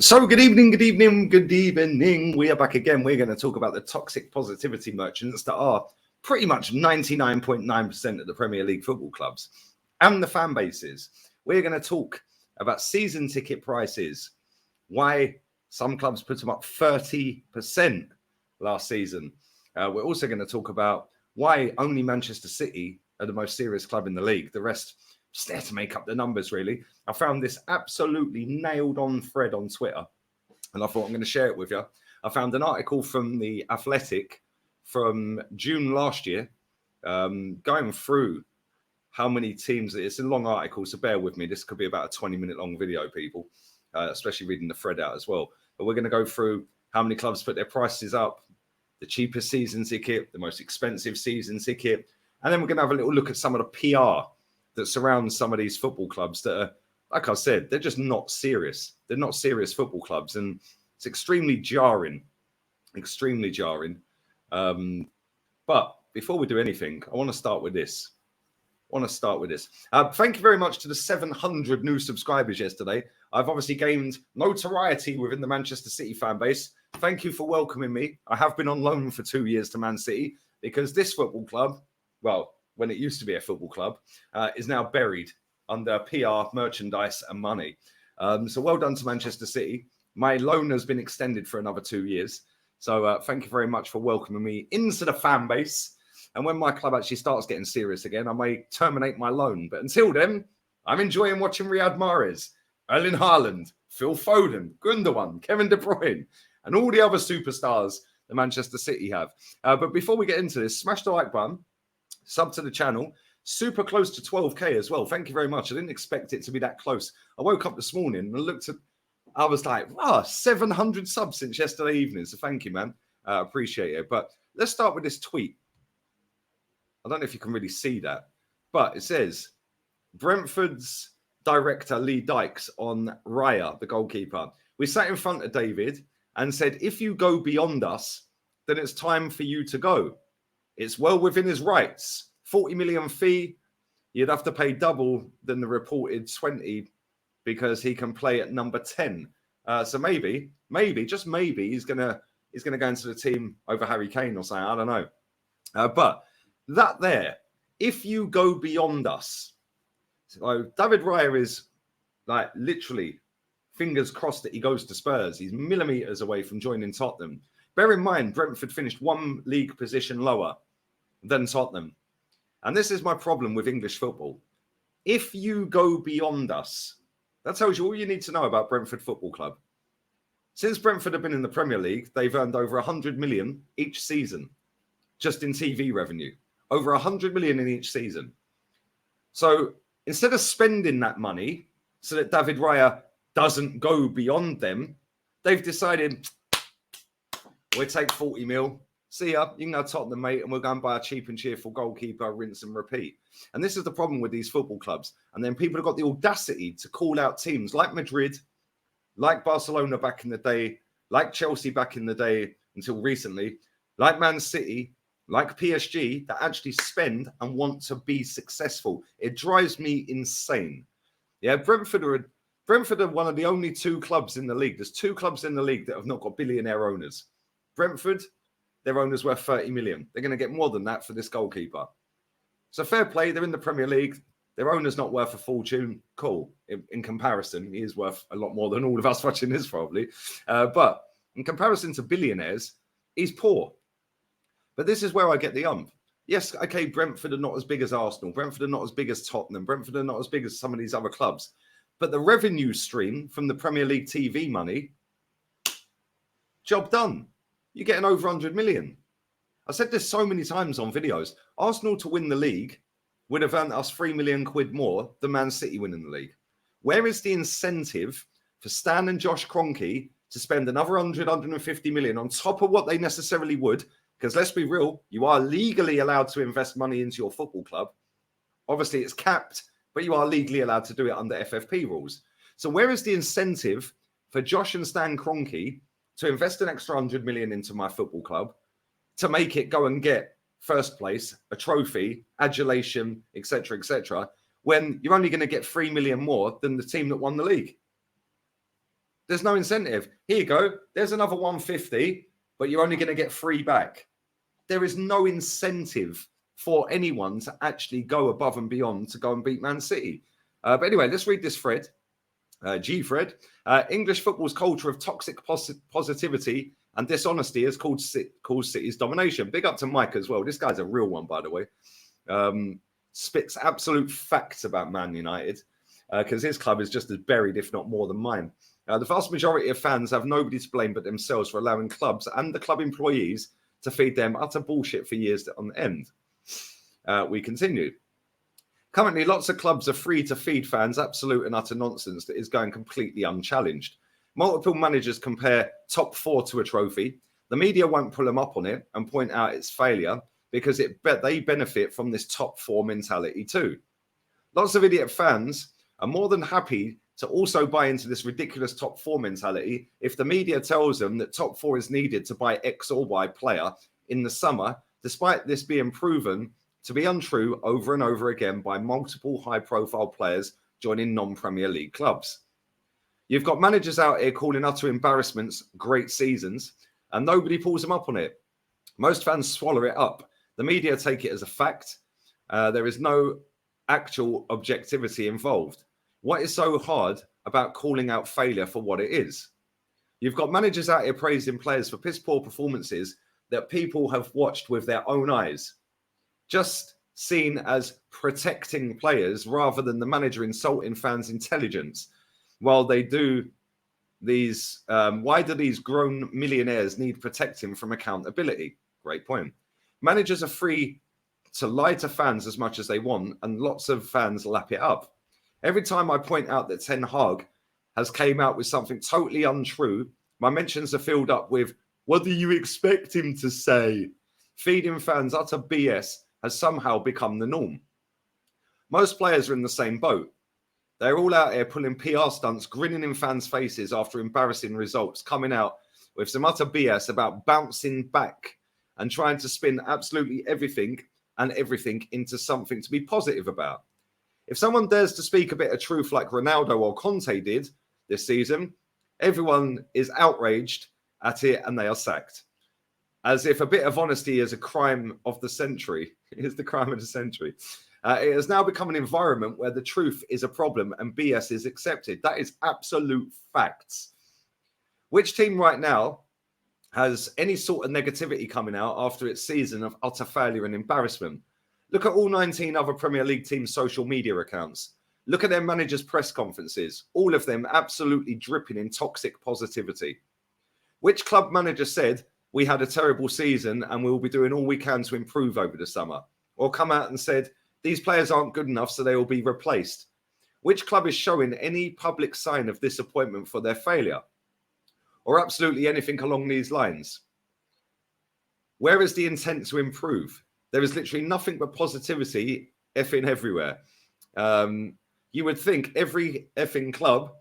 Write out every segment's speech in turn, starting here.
So good evening, good evening, good evening. We are back again. We're going to talk about the toxic positivity merchants that are pretty much 99.9% of the Premier League football clubs and the fan bases. We're going to talk about season ticket prices, why some clubs put them up 30% last season. We're also going to talk about why only Manchester City are the most serious club in the league. The rest just there to make up the numbers, really. I found this absolutely nailed on thread on Twitter, and I thought I'm going to share it with you. I found an article from The Athletic from June last year, going through how many teams. It's a long article, so bear with me. This could be about a 20-minute long video, people, especially reading the thread out as well. But we're going to go through how many clubs put their prices up, the cheapest season ticket, the most expensive season ticket, and then we're going to have a little look at some of the PR that surrounds some of these football clubs that are, like I said, they're just not serious. They're not serious football clubs, and it's extremely jarring. Extremely jarring. But before we do anything, I want to start with this. Thank you very much to the 700 new subscribers yesterday. I've obviously gained notoriety within the Manchester City fan base. Thank you for welcoming me. I have been on loan for 2 years to Man City because this football club, well, when it used to be a football club, is now buried under PR, merchandise and money. So well done to Manchester City. My loan has been extended for another 2 years. So thank you very much for welcoming me into the fan base. And when my club actually starts getting serious again, I may terminate my loan. But until then, I'm enjoying watching Riyad Mahrez, Erling Haaland, Phil Foden, Gundogan, Kevin De Bruyne, and all the other superstars that Manchester City have. But before we get into this, smash the like button, sub to the channel. Super close to 12k as well. Thank you very much. I didn't expect it to be that close. I woke up this morning and looked at, I was like, 700 subs since yesterday evening. So thank you, man. Appreciate it. But let's start with this tweet. I don't know if you can really see that, but it says Brentford's director Lee Dykes on Raya, the goalkeeper. We sat in front of David and said, if you go beyond us, then it's time for you to go. It's well within his rights. 40 million fee, you'd have to pay double than the reported 20 because he can play at number 10. So maybe, just maybe he's gonna go into the team over Harry Kane or something. I don't know. But that there, if you go beyond us, so David Raya is like literally fingers crossed that he goes to Spurs. He's millimeters away from joining Tottenham. Bear in mind, Brentford finished one league position lower than Tottenham. And this is my problem with English football. If you go beyond us, that tells you all you need to know about Brentford Football Club. Since Brentford have been in the Premier League, they've earned over 100 million each season, just in TV revenue. Over 100 million in each season. So instead of spending that money so that David Raya doesn't go beyond them, they've decided, we'll take 40 mil. See ya, you can go Tottenham, mate, and we'll go and buy a cheap and cheerful goalkeeper, rinse and repeat. And this is the problem with these football clubs. And then people have got the audacity to call out teams like Madrid, like Barcelona back in the day, like Chelsea back in the day until recently, like Man City, like PSG, that actually spend and want to be successful. It drives me insane. Yeah, Brentford are one of the only two clubs in the league. There's two clubs in the league that have not got billionaire owners. Brentford, their owner's worth 30 million. They're going to get more than that for this goalkeeper. So fair play. They're in the Premier League. Their owner's not worth a fortune. Cool. In comparison, he is worth a lot more than all of us watching this probably. But in comparison to billionaires, he's poor. But this is where I get the ump. Yes, okay, Brentford are not as big as Arsenal. Brentford are not as big as Tottenham. Brentford are not as big as some of these other clubs. But the revenue stream from the Premier League TV money, job done. You're getting over 100 million. I said this so many times on videos. Arsenal to win the league would have earned us 3 million quid more than Man City winning the league. Where is the incentive for Stan and Josh Kroenke to spend another 150 million on top of what they necessarily would? Because let's be real, you are legally allowed to invest money into your football club. Obviously, it's capped, but you are legally allowed to do it under FFP rules. So where is the incentive for Josh and Stan Kroenke to invest an extra 100 million into my football club to make it go and get first place, a trophy, adulation, etc., when you're only going to get 3 million more than the team that won the league? There's no incentive. Here you go. There's another 150, but you're only going to get 3 back. There is no incentive for anyone to actually go above and beyond to go and beat Man City. But anyway, let's read this thread. G-Fred. English football's culture of toxic positivity and dishonesty has caused City's domination. Big up to Mike as well. This guy's a real one, by the way. Spits absolute facts about Man United because his club is just as buried, if not more, than mine. The vast majority of fans have nobody to blame but themselves for allowing clubs and the club employees to feed them utter bullshit for years on end. We continue. Currently, lots of clubs are free to feed fans absolute and utter nonsense that is going completely unchallenged. Multiple managers compare top 4 to a trophy. The media won't pull them up on it and point out its failure because they benefit from this top 4 mentality too. Lots of idiot fans are more than happy to also buy into this ridiculous top 4 mentality if the media tells them that top 4 is needed to buy X or Y player in the summer, despite this being proven to be untrue over and over again by multiple high-profile players joining non-Premier League clubs. You've got managers out here calling utter embarrassments great seasons, and nobody pulls them up on it. Most fans swallow it up. The media take it as a fact. There is no actual objectivity involved. What is so hard about calling out failure for what it is? You've got managers out here praising players for piss-poor performances that people have watched with their own eyes, just seen as protecting players rather than the manager insulting fans' intelligence. While they do these, why do these grown millionaires need protecting from accountability? Great point. Managers are free to lie to fans as much as they want, and lots of fans lap it up. Every time I point out that Ten Hag has came out with something totally untrue, my mentions are filled up with, what do you expect him to say? Feeding fans utter BS has somehow become the norm. Most players are in the same boat. They're all out here pulling PR stunts, grinning in fans' faces after embarrassing results, coming out with some utter BS about bouncing back and trying to spin absolutely everything into something to be positive about. If someone dares to speak a bit of truth like Ronaldo or Conte did this season, everyone is outraged at it and they are sacked. As if a bit of honesty is a crime of the century. It is the crime of the century. It has now become an environment where the truth is a problem and BS is accepted. That is absolute facts. Which team right now has any sort of negativity coming out after its season of utter failure and embarrassment? Look at all 19 other Premier League teams' social media accounts. Look at their managers' press conferences. All of them absolutely dripping in toxic positivity. Which club manager said, we had a terrible season and we'll be doing all we can to improve over the summer? Or come out and said, these players aren't good enough, so they will be replaced? Which club is showing any public sign of disappointment for their failure? Or absolutely anything along these lines? Where is the intent to improve? There is literally nothing but positivity effing everywhere. You would think every effing club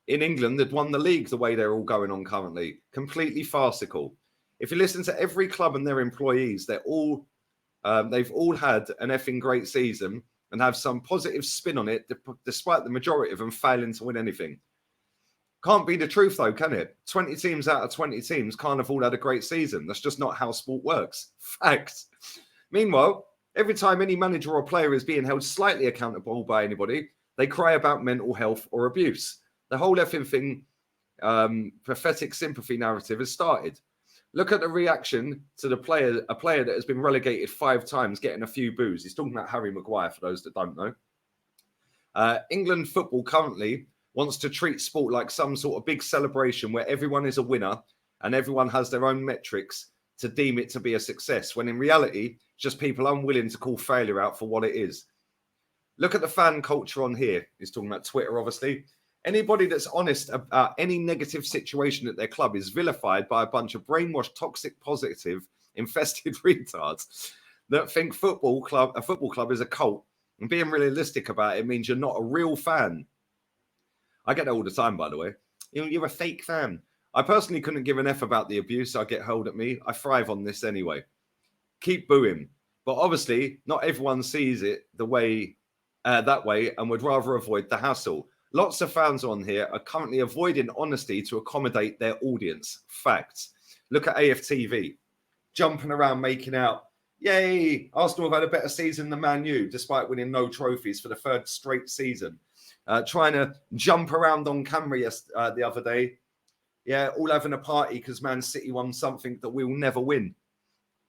in England had won the league the way they're all going on currently. Completely farcical. If you listen to every club and their employees, they've all had an effing great season and have some positive spin on it, despite the majority of them failing to win anything. Can't be the truth, though, can it? 20 teams out of 20 teams can't have all had a great season. That's just not how sport works. Fact. Meanwhile, every time any manager or player is being held slightly accountable by anybody, they cry about mental health or abuse. The whole effing thing, pathetic sympathy narrative has started. Look at the reaction to a player that has been relegated 5 times getting a few boos. He's talking about Harry Maguire, for those that don't know. England football currently wants to treat sport like some sort of big celebration where everyone is a winner and everyone has their own metrics to deem it to be a success, when in reality, just people unwilling to call failure out for what it is. Look at the fan culture on here. He's talking about Twitter, obviously. Anybody that's honest about any negative situation at their club is vilified by a bunch of brainwashed, toxic, positive, infested retards that think a football club is a cult. And being realistic about it means you're not a real fan. I get that all the time, by the way. You're a fake fan. I personally couldn't give an F about the abuse I get hurled at me. I thrive on this anyway. Keep booing. But obviously, not everyone sees it that way and would rather avoid the hassle. Lots of fans on here are currently avoiding honesty to accommodate their audience. Facts. Look at AFTV. Jumping around, making out, yay, Arsenal have had a better season than Man U, despite winning no trophies for the third straight season. Trying to jump around on camera the other day. Yeah, all having a party because Man City won something that we will never win.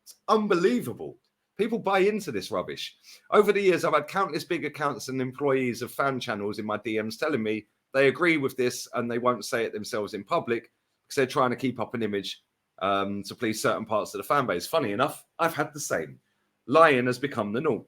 It's unbelievable. People buy into this rubbish. Over the years, I've had countless big accounts and employees of fan channels in my DMs telling me they agree with this and they won't say it themselves in public because they're trying to keep up an image to please certain parts of the fan base. Funny enough, I've had the same. Lying has become the norm.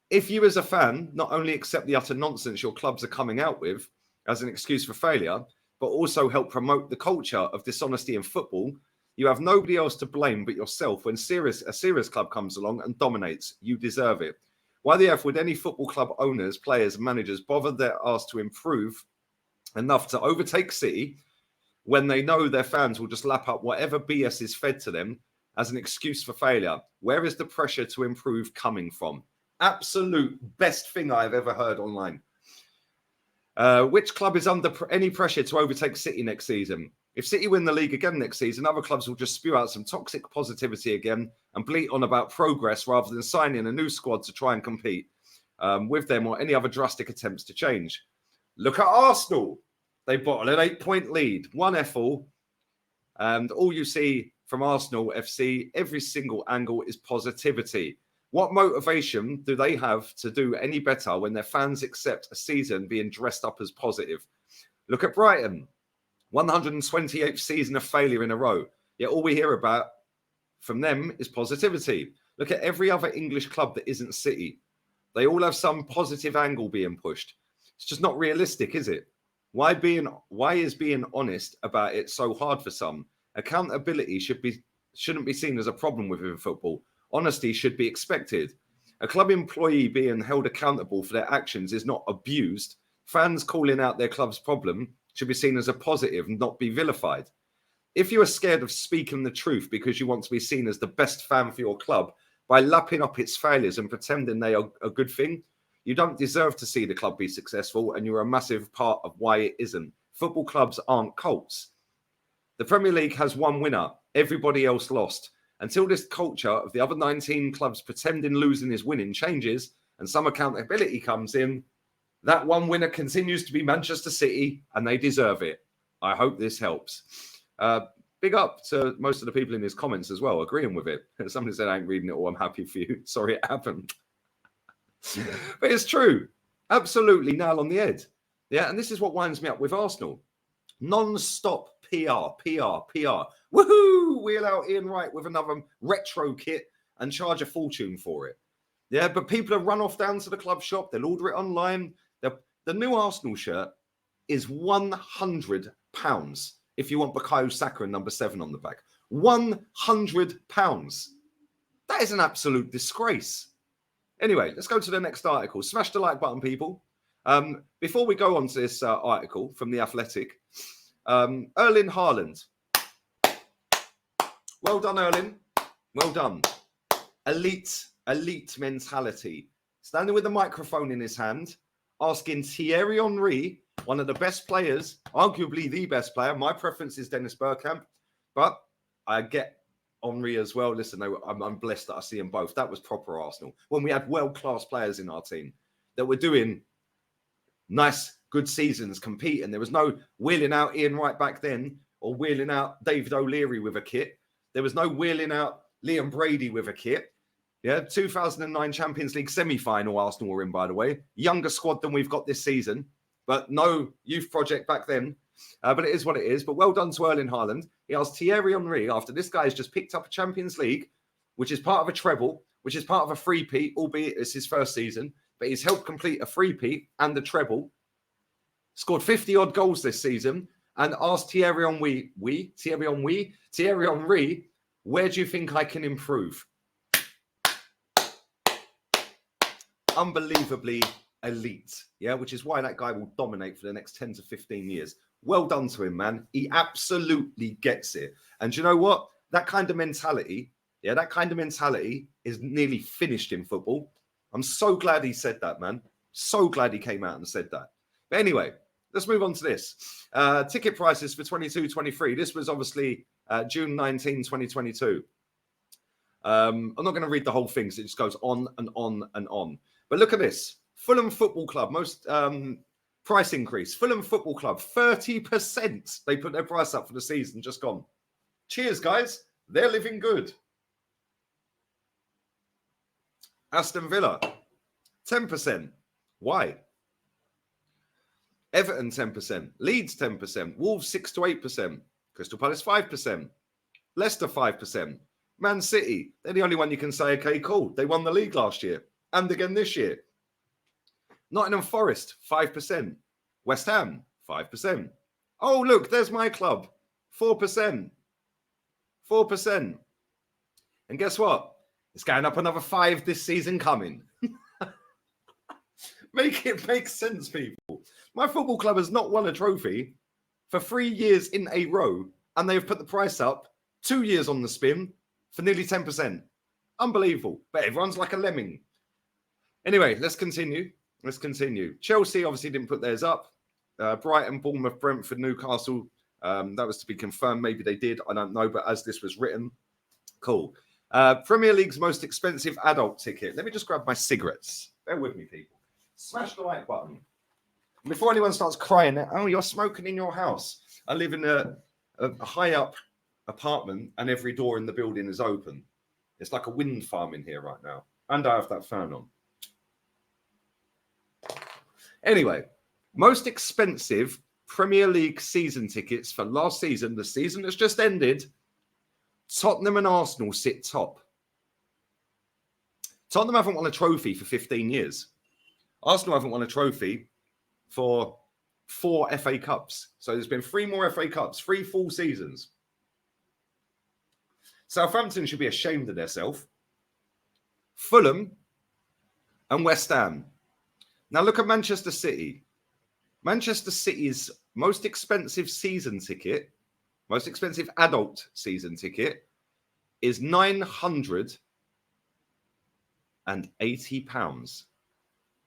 If you as a fan not only accept the utter nonsense your clubs are coming out with as an excuse for failure, but also help promote the culture of dishonesty in football, you have nobody else to blame but yourself when a serious club comes along and dominates. You deserve it. Why the F would any football club owners, players, managers bother their arse to improve enough to overtake City when they know their fans will just lap up whatever BS is fed to them as an excuse for failure? Where is the pressure to improve coming from? Absolute best thing I've ever heard online. Which club is under any pressure to overtake City next season? If City win the league again next season, other clubs will just spew out some toxic positivity again and bleat on about progress rather than signing a new squad to try and compete with them or any other drastic attempts to change. Look at Arsenal. They bottled an 8-point lead, 1-0, and all you see from Arsenal FC, every single angle is positivity. What motivation do they have to do any better when their fans accept a season being dressed up as positive? Look at Brighton. 128th season of failure in a row. Yet all we hear about from them is positivity. Look at every other English club that isn't City. They all have some positive angle being pushed. It's just not realistic, is it? Why is being honest about it so hard for some? Accountability shouldn't be seen as a problem within football. Honesty should be expected. A club employee being held accountable for their actions is not abused. Fans calling out their club's problem should be seen as a positive and not be vilified. If you are scared of speaking the truth because you want to be seen as the best fan for your club by lapping up its failures and pretending they are a good thing, you don't deserve to see the club be successful, and you're a massive part of why it isn't. Football clubs aren't cults. The Premier League has one winner. Everybody else lost. Until this culture of the other 19 clubs pretending losing is winning changes and some accountability comes in, that one winner continues to be Manchester City, and they deserve it. I hope this helps. Big up to most of the people in his comments as well, agreeing with it. Somebody said, I ain't reading it all, I'm happy for you. Sorry it happened. But it's true. Absolutely nail on the head. Yeah, and this is what winds me up with Arsenal. Non-stop PR. Woohoo! Wheel out Ian Wright with another retro kit and charge a fortune for it. Yeah, but people have run off down to the club shop. They'll order it online. The new Arsenal shirt is £100 if you want Bukayo Saka and number 7 on the back. £100. That is an absolute disgrace. Anyway, let's go to the next article. Smash the like button, people. Before we go on to this article from The Athletic, Erling Haaland. Well done, Erling. Well done. Elite mentality. Standing with the microphone in his hand, asking Thierry Henry, one of the best players, arguably the best player. My preference is Dennis Bergkamp, but I get Henry as well. Listen, I'm blessed that I see them both. That was proper Arsenal. When we had world-class players in our team that were doing nice, good seasons, competing. There was no wheeling out Ian Wright back then or wheeling out David O'Leary with a kit. There was no wheeling out Liam Brady with a kit. Yeah, 2009 Champions League semi-final Arsenal were in, by the way. Younger squad than we've got this season, but no youth project back then. But it is what it is. But well done to Erling Haaland. He asked Thierry Henry, after this guy's just picked up a Champions League, which is part of a treble, which is part of a three-peat, albeit it's his first season, but he's helped complete a three-peat and the treble, scored 50-odd goals this season, and asked Thierry Henry, where do you think I can improve? Unbelievably elite, yeah, which is why that guy will dominate for the next 10 to 15 years. Well done to him, man. He absolutely gets it. And you know what? That kind of mentality, is nearly finished in football. I'm so glad he said that, man. So glad he came out and said that. But anyway, let's move on to this. Ticket prices for 22-23. This was obviously June 19, 2022. I'm not going to read the whole thing, so it just goes on and on and on. But look at this. Fulham Football Club, most price increase. Fulham Football Club, 30%. They put their price up for the season, just gone. Cheers, guys. They're living good. Aston Villa, 10%. Why? Everton, 10%. Leeds, 10%. Wolves, 6 to 8%. Crystal Palace, 5%. Leicester, 5%. Man City, they're the only one you can say, okay, cool. They won the league last year and again this year. Nottingham Forest, 5%. West Ham, 5%. Oh, look, there's my club, 4%. 4%. And guess what? It's going up another 5 this season coming. Make it make sense, people. My football club has not won a trophy for 3 years in a row, and they've put the price up 2 years on the spin for nearly 10%. Unbelievable. But everyone's like a lemming. Anyway, let's continue. Chelsea obviously didn't put theirs up. Brighton, Bournemouth, Brentford, Newcastle. That was to be confirmed. Maybe they did. I don't know. But as this was written, cool. Premier League's most expensive adult ticket. Let me just grab my cigarettes. Bear with me, people. Smash the like button. Before anyone starts crying, oh, you're smoking in your house. I live in a high up apartment and every door in the building is open. It's like a wind farm in here right now. And I have that fan on. Anyway, most expensive Premier League season tickets for last season, the season that's just ended, Tottenham and Arsenal sit top. Tottenham haven't won a trophy for 15 years. Arsenal haven't won a trophy for 4 FA Cups. So there's been 3 more FA Cups, 3 full seasons. Southampton should be ashamed of themselves. Fulham and West Ham. Now look at Manchester City. Manchester City's most expensive season ticket, most expensive adult season ticket, is £980.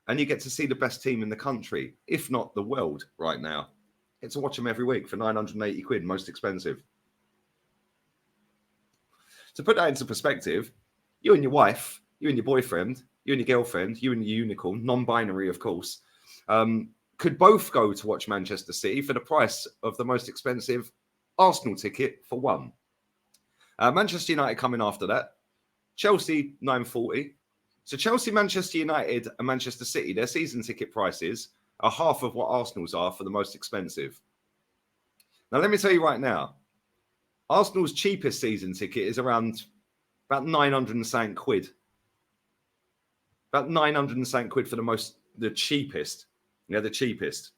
And you get to see the best team in the country, if not the world right now. Get to watch them every week for 980 quid, most expensive. To put that into perspective, you and your wife, you and your boyfriend, you and your girlfriend, you and your unicorn, non-binary, of course, could both go to watch Manchester City for the price of the most expensive Arsenal ticket for one. Manchester United coming after that. Chelsea, 940. So Chelsea, Manchester United and Manchester City, their season ticket prices are half of what Arsenal's are for the most expensive. Now, let me tell you right now, Arsenal's cheapest season ticket is around about 900 and something quid. About 900 and something quid for the cheapest. Yeah, the cheapest.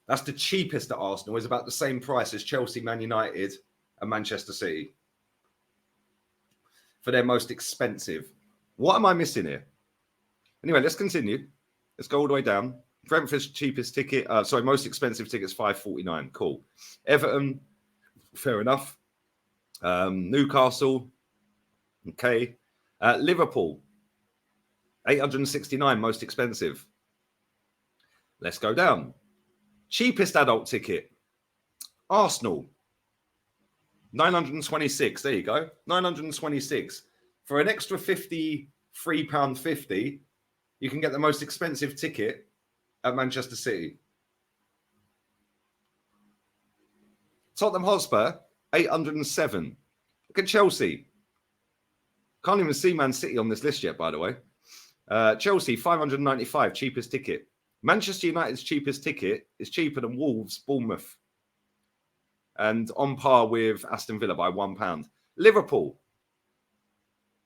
That's the cheapest at Arsenal, is about the same price as Chelsea, Man United and Manchester City for their most expensive. What am I missing here? Anyway, let's continue. Let's go all the way down. Brentford's cheapest ticket, most expensive ticket's £5.49. Cool. Everton, fair enough. Newcastle, okay. Liverpool, 869, most expensive. Let's go down. Cheapest adult ticket, Arsenal, 926. There you go, 926. For an extra £53.50, you can get the most expensive ticket at Manchester City. Tottenham Hotspur, 807. Look at Chelsea. Can't even see Man City on this list yet, by the way. Chelsea, 595, cheapest ticket. Manchester United's cheapest ticket is cheaper than Wolves, Bournemouth, and on par with Aston Villa by £1. Liverpool.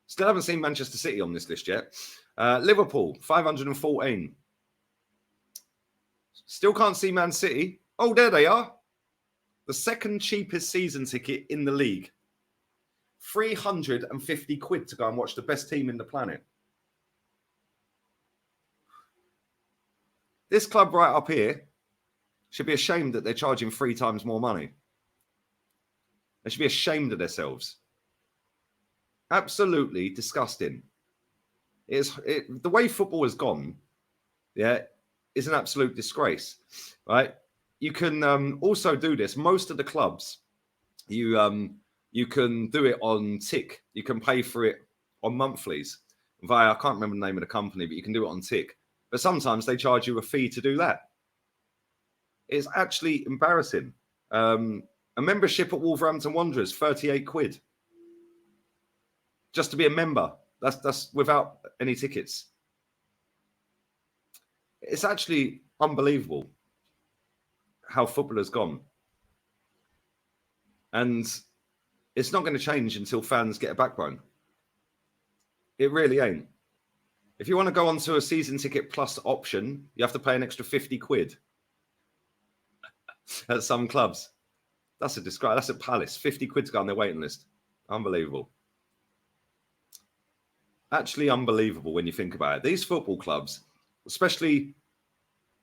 Still haven't seen Manchester City on this list yet. Liverpool, 514. Still can't see Man City. Oh, there they are. The second cheapest season ticket in the league. 350 quid to go and watch the best team in the planet. This club right up here should be ashamed that they're charging 3 times more money. They should be ashamed of themselves. Absolutely disgusting. The way football has gone, yeah, is an absolute disgrace, right? You can also do this. Most of the clubs, you can do it on Tick. You can pay for it on monthlies via, I can't remember the name of the company, but you can do it on Tick. But sometimes they charge you a fee to do that. It's actually embarrassing. A membership at Wolverhampton Wanderers, 38 quid. Just to be a member. That's without any tickets. It's actually unbelievable how football has gone. And it's not going to change until fans get a backbone. It really ain't. If you want to go onto a season ticket plus option, you have to pay an extra 50 quid at some clubs. That's a disgrace. That's at Palace. 50 quid to go on their waiting list. Unbelievable. Actually unbelievable when you think about it. These football clubs, especially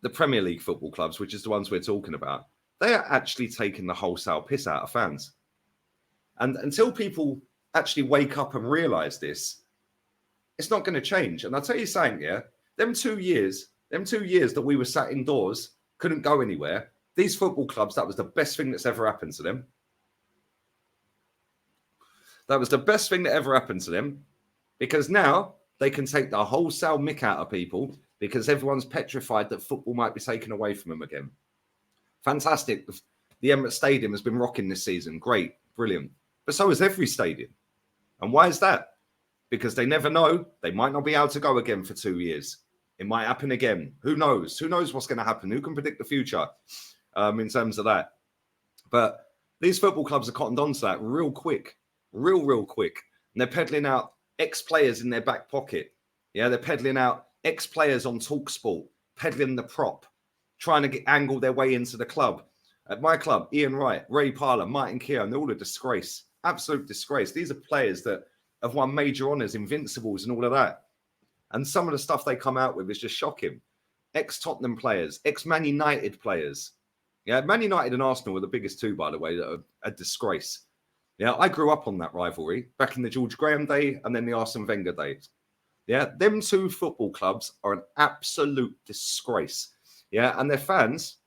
the Premier League football clubs, which is the ones we're talking about, they are actually taking the wholesale piss out of fans. And until people actually wake up and realise this, it's not going to change. And I'll tell you something, yeah, them 2 years that we were sat indoors, couldn't go anywhere, these football clubs, that was the best thing that's ever happened to them. That was the best thing that ever happened to them, because now they can take the wholesale mick out of people because everyone's petrified that football might be taken away from them again. Fantastic. The Emirates Stadium has been rocking this season. Great, brilliant. But so is every stadium. And why is that? Because they never know. They might not be able to go again for 2 years. It might happen again. Who knows? Who knows what's going to happen? Who can predict the future in terms of that? But these football clubs are cottoned onto that real quick. Real quick. And they're peddling out ex-players in their back pocket. Yeah, they're peddling out ex-players on TalkSport, peddling the prop, trying to angle their way into the club. At my club, Ian Wright, Ray Parlour, Martin Keown, they're all a disgrace. Absolute disgrace. These are players that have won major honours, Invincibles and all of that. And some of the stuff they come out with is just shocking. Ex-Tottenham players, ex-Man United players. Yeah, Man United and Arsenal are the biggest two, by the way, that are a disgrace. Yeah, I grew up on that rivalry back in the George Graham day and then the Arsene Wenger days. Yeah, them two football clubs are an absolute disgrace. Yeah, and their fans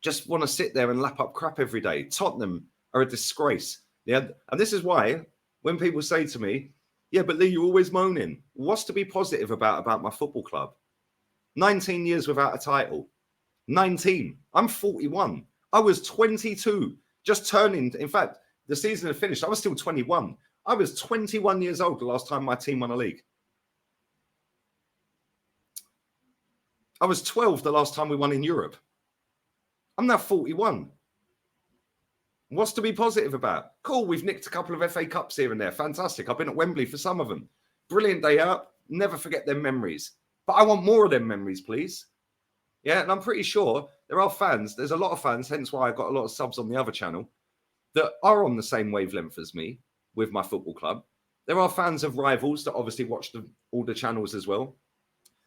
just want to sit there and lap up crap every day. Tottenham are a disgrace. Yeah, and this is why when people say to me, yeah, but Lee, you're always moaning. What's to be positive about my football club? 19 years without a title. 19. I'm 41. I was 22, just turning. In fact, the season had finished. I was still 21. I was 21 years old the last time my team won a league. I was 12 the last time we won in Europe. I'm now 41. What's to be positive about? Cool, we've nicked a couple of FA Cups here and there. Fantastic. I've been at Wembley for some of them. Brilliant day out. Never forget them memories. But I want more of them memories, please. Yeah, and I'm pretty sure there are fans. There's a lot of fans, hence why I've got a lot of subs on the other channel, that are on the same wavelength as me with my football club. There are fans of rivals that obviously watch all the channels as well.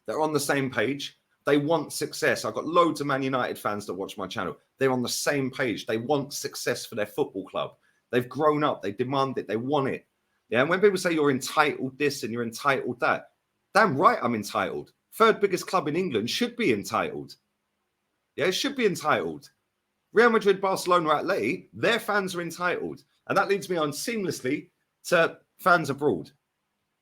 They're on the same page. They want success. I've got loads of Man United fans that watch my channel. They're on the same page. They want success for their football club. They've grown up. They demand it. They want it. Yeah, and when people say you're entitled this and you're entitled that, damn right I'm entitled. Third biggest club in England should be entitled. Yeah, it should be entitled. Real Madrid, Barcelona, Atleti, their fans are entitled. And that leads me on seamlessly to fans abroad.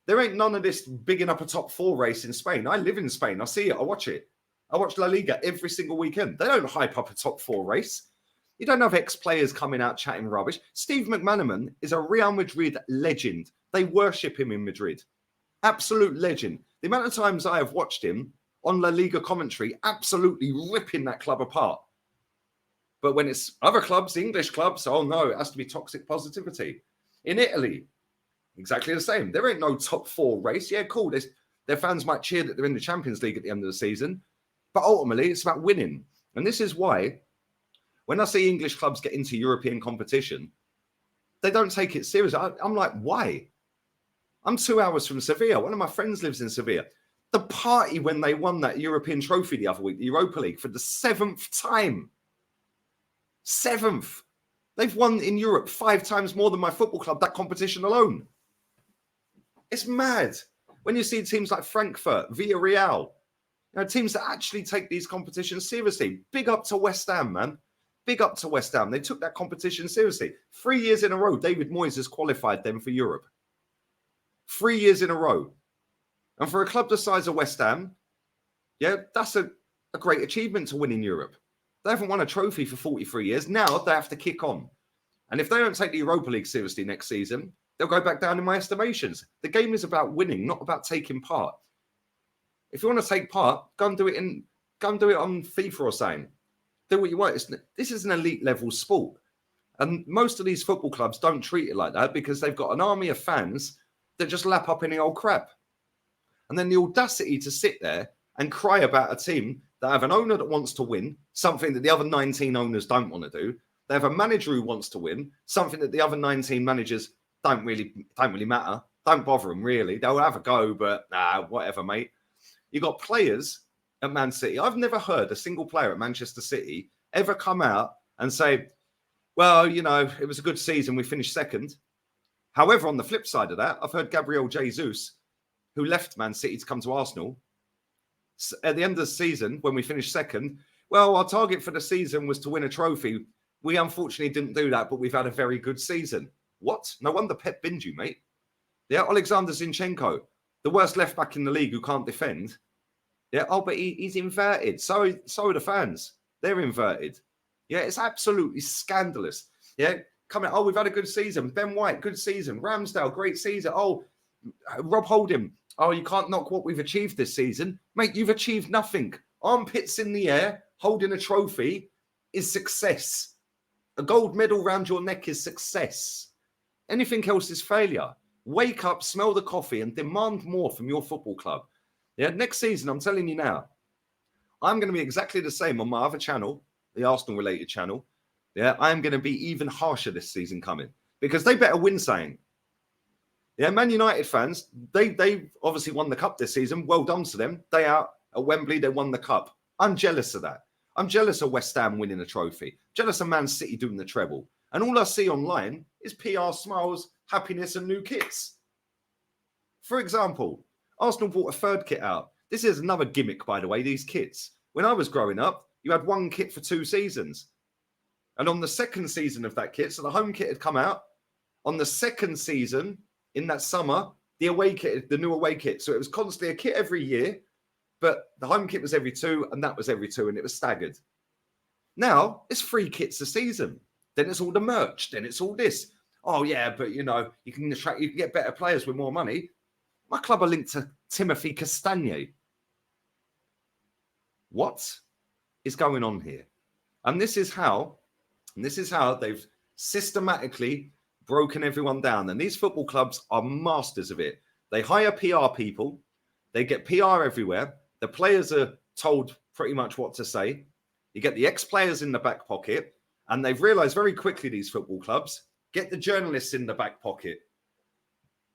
There ain't none of this bigging up a top four race in Spain. I live in Spain. I see it. I watch it. I watch La Liga every single weekend. They don't hype up a top four race. You don't have ex-players coming out chatting rubbish. Steve McManaman is a Real Madrid legend. They worship him in Madrid. Absolute legend. The amount of times I have watched him on La Liga commentary, absolutely ripping that club apart. But when it's other clubs, English clubs, oh no, it has to be toxic positivity. In Italy, exactly the same. There ain't no top four race. Yeah, cool. Their fans might cheer that they're in the Champions League at the end of the season. But ultimately, it's about winning. And this is why when I see English clubs get into European competition, they don't take it seriously. I'm like, why? I'm 2 hours from Sevilla. One of my friends lives in Sevilla. The party when they won that European trophy the other week, the Europa League, for the 7th time. 7th. They've won in Europe 5 times more than my football club, that competition alone. It's mad. When you see teams like Frankfurt, Villarreal, Teams that actually take these competitions seriously. Big up to West Ham, man. Big up to West Ham. They took that competition seriously. 3 years in a row, David Moyes has qualified them for Europe. 3 years in a row. And for a club the size of West Ham, that's a great achievement to win in Europe. They haven't won a trophy for 43 years. Now they have to kick on. And if they don't take the Europa League seriously next season, they'll go back down in my estimations. The game is about winning, not about taking part. If you want to take part, go and do it on FIFA or something. Do what you want. This is an elite level sport. And most of these football clubs don't treat it like that because they've got an army of fans that just lap up any old crap. And then the audacity to sit there and cry about a team that have an owner that wants to win, something that the other 19 owners don't want to do. They have a manager who wants to win, something that the other 19 managers don't really matter. Don't bother them, really. They'll have a go, but whatever, mate. You got players at Man City. I've never heard a single player at Manchester City ever come out and say, well, it was a good season. We finished second. However, on the flip side of that, I've heard Gabriel Jesus, who left Man City to come to Arsenal, at the end of the season, when we finished second, well, our target for the season was to win a trophy. We unfortunately didn't do that, but we've had a very good season. What? No wonder Pep binned you, mate. Yeah, Alexander Zinchenko, the worst left back in the league who can't defend. Yeah, but he's inverted. So are the fans. They're inverted. Yeah, it's absolutely scandalous. Yeah, we've had a good season. Ben White, good season. Ramsdale, great season. Rob Holding. You can't knock what we've achieved this season. Mate, you've achieved nothing. Armpits in the air, holding a trophy is success. A gold medal round your neck is success. Anything else is failure. Wake up, smell the coffee, and demand more from your football club. Yeah, next season, I'm telling you now, I'm going to be exactly the same on my other channel, the Arsenal-related channel. Yeah, I'm going to be even harsher this season coming because they better win something. Yeah, Man United fans, they obviously won the cup this season. Well done to them. They out at Wembley, they won the cup. I'm jealous of that. I'm jealous of West Ham winning a trophy. Jealous of Man City doing the treble. And all I see online is PR, smiles, happiness, and new kits. For example, Arsenal bought a third kit out. This is another gimmick, by the way, these kits. When I was growing up, you had one kit for 2 seasons. And on the second season of that kit, so the home kit had come out. On the second season, in that summer, the away kit, the new away kit. So it was constantly a kit every year, but the home kit was every 2, and that was every 2, and it was staggered. Now, it's 3 kits a season. Then it's all the merch. Then it's all this. Oh, yeah, but, you can get better players with more money. My club are linked to Timothy Castagne. What is going on here? And this is how they've systematically broken everyone down. And these football clubs are masters of it. They hire PR people. They get PR everywhere. The players are told pretty much what to say. You get the ex-players in the back pocket. And they've realized very quickly, these football clubs, get the journalists in the back pocket.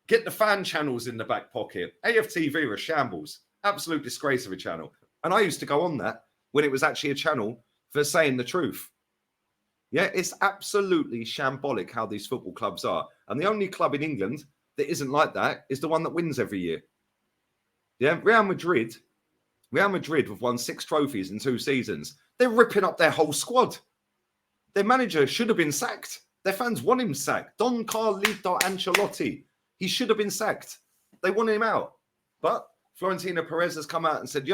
Get the fan channels in the back pocket. AFTV are a shambles. Absolute disgrace of a channel. And I used to go on that when it was actually a channel for saying the truth. Yeah, it's absolutely shambolic how these football clubs are. And the only club in England that isn't like that is the one that wins every year. Yeah, Real Madrid have won 6 trophies in 2 seasons. They're ripping up their whole squad. Their manager should have been sacked. Their fans want him sacked. Don Carlito Ancelotti. He should have been sacked. They want him out. But Florentino Perez has come out and said,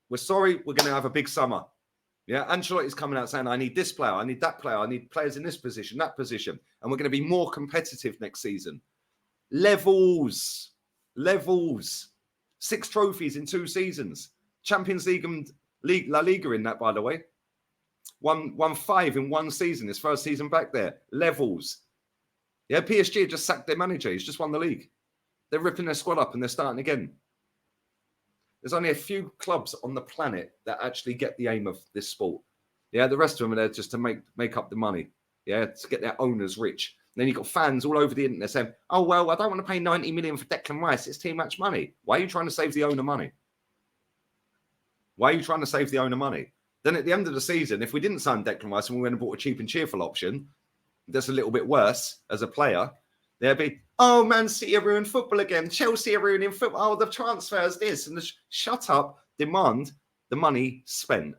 we're sorry, we're going to have a big summer. Yeah, Ancelotti's coming out saying, I need this player, I need that player, I need players in this position, that position. And we're going to be more competitive next season. Levels. 6 trophies in 2 seasons. Champions League and La Liga in that, by the way. Won 5 in 1 season, his first season back there. Levels. Yeah, PSG just sacked their manager. He's just won the league. They're ripping their squad up and they're starting again. There's only a few clubs on the planet that actually get the aim of this sport. Yeah, the rest of them are there just to make up the money. Yeah, to get their owners rich. And then you've got fans all over the internet saying, oh, well, I don't want to pay 90 million for Declan Rice. It's too much money. Why are you trying to save the owner money? Then at the end of the season, if we didn't sign Declan Rice and we went and bought a cheap and cheerful option, that's a little bit worse as a player, there'd be, oh, Man City are ruining football again. Chelsea are ruining football. Oh, the transfers, this. And shut up. demand the money spent.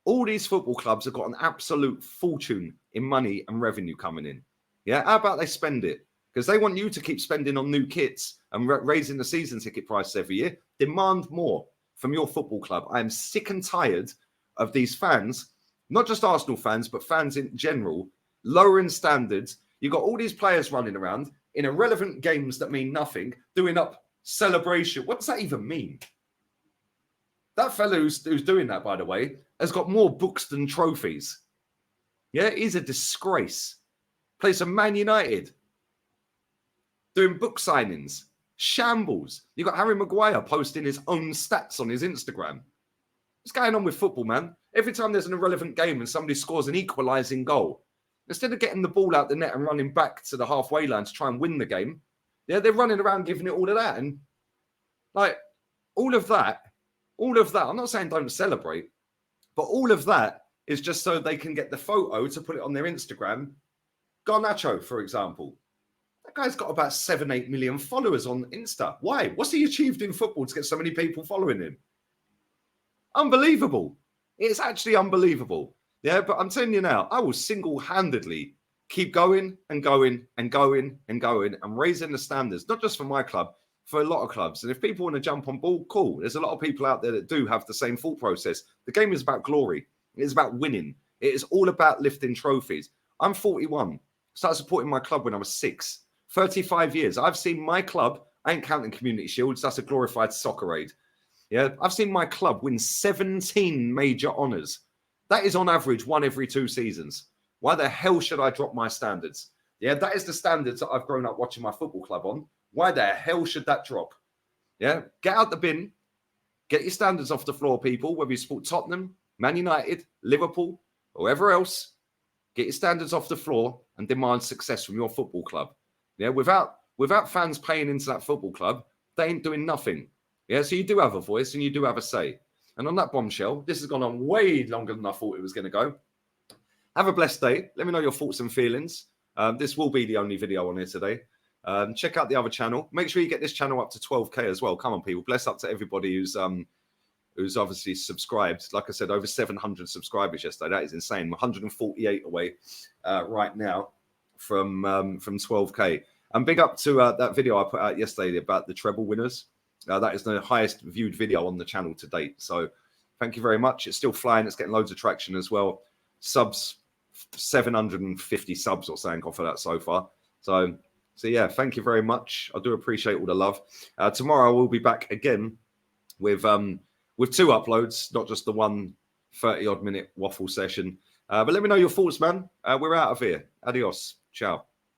All these football clubs have got an absolute fortune in money and revenue coming in. Yeah, how about they spend it? Because they want you to keep spending on new kits and raising the season ticket prices every year. Demand more from your football club. I am sick and tired of these fans, not just Arsenal fans, but fans in general, lowering standards. You've got all these players running around in irrelevant games that mean nothing, doing up celebration. What does that even mean? That fellow who's doing that, by the way, has got more books than trophies. Yeah, he's a disgrace. Plays for Man United. Doing book signings. Shambles. You got Harry Maguire posting his own stats on his Instagram. What's going on with football, man? Every time there's an irrelevant game and somebody scores an equalising goal, instead of getting the ball out the net and running back to the halfway line to try and win the game, yeah, they're running around giving it all of that. And like all of that, I'm not saying don't celebrate, but all of that is just so they can get the photo to put it on their Instagram. Garnacho, for example. That guy's got about 7-8 million followers on Insta. Why? What's he achieved in football to get so many people following him? Unbelievable. It's actually unbelievable. Yeah, but I'm telling you now, I will single-handedly keep going and going and going and going and raising the standards, not just for my club, for a lot of clubs. And if people want to jump on board, cool. There's a lot of people out there that do have the same thought process. The game is about glory. It is about winning. It is all about lifting trophies. I'm 41. Started supporting my club when I was 6. 35 years. I've seen my club, I ain't counting Community Shields, that's a glorified soccer aid. Yeah, I've seen my club win 17 major honours. That is on average 1 every 2 seasons. Why the hell should I drop my standards? Yeah, that is the standards that I've grown up watching my football club on. Why the hell should that drop? Yeah, get out the bin. Get your standards off the floor, people, whether you support Tottenham, Man United, Liverpool, or whoever else. Get your standards off the floor and demand success from your football club. Yeah, without fans paying into that football club, they ain't doing nothing. Yeah, so you do have a voice and you do have a say. And on that bombshell, this has gone on way longer than I thought it was going to go. Have a blessed day. Let me know your thoughts and feelings. This will be the only video on here today. Check out the other channel. Make sure you get this channel up to 12K as well. Come on, people. Bless up to everybody who's obviously subscribed. Like I said, over 700 subscribers yesterday. That is insane. 148 away right now from 12K. And big up to that video I put out yesterday about the treble winners. That is the highest viewed video on the channel to date. So thank you very much. It's still flying. It's getting loads of traction as well. Subs, 750 subs or something off of that so far. So yeah, thank you very much. I do appreciate all the love. Tomorrow we'll be back again with 2 uploads, not just the one 30-odd minute waffle session. But let me know your thoughts, man. We're out of here. Adios. Ciao.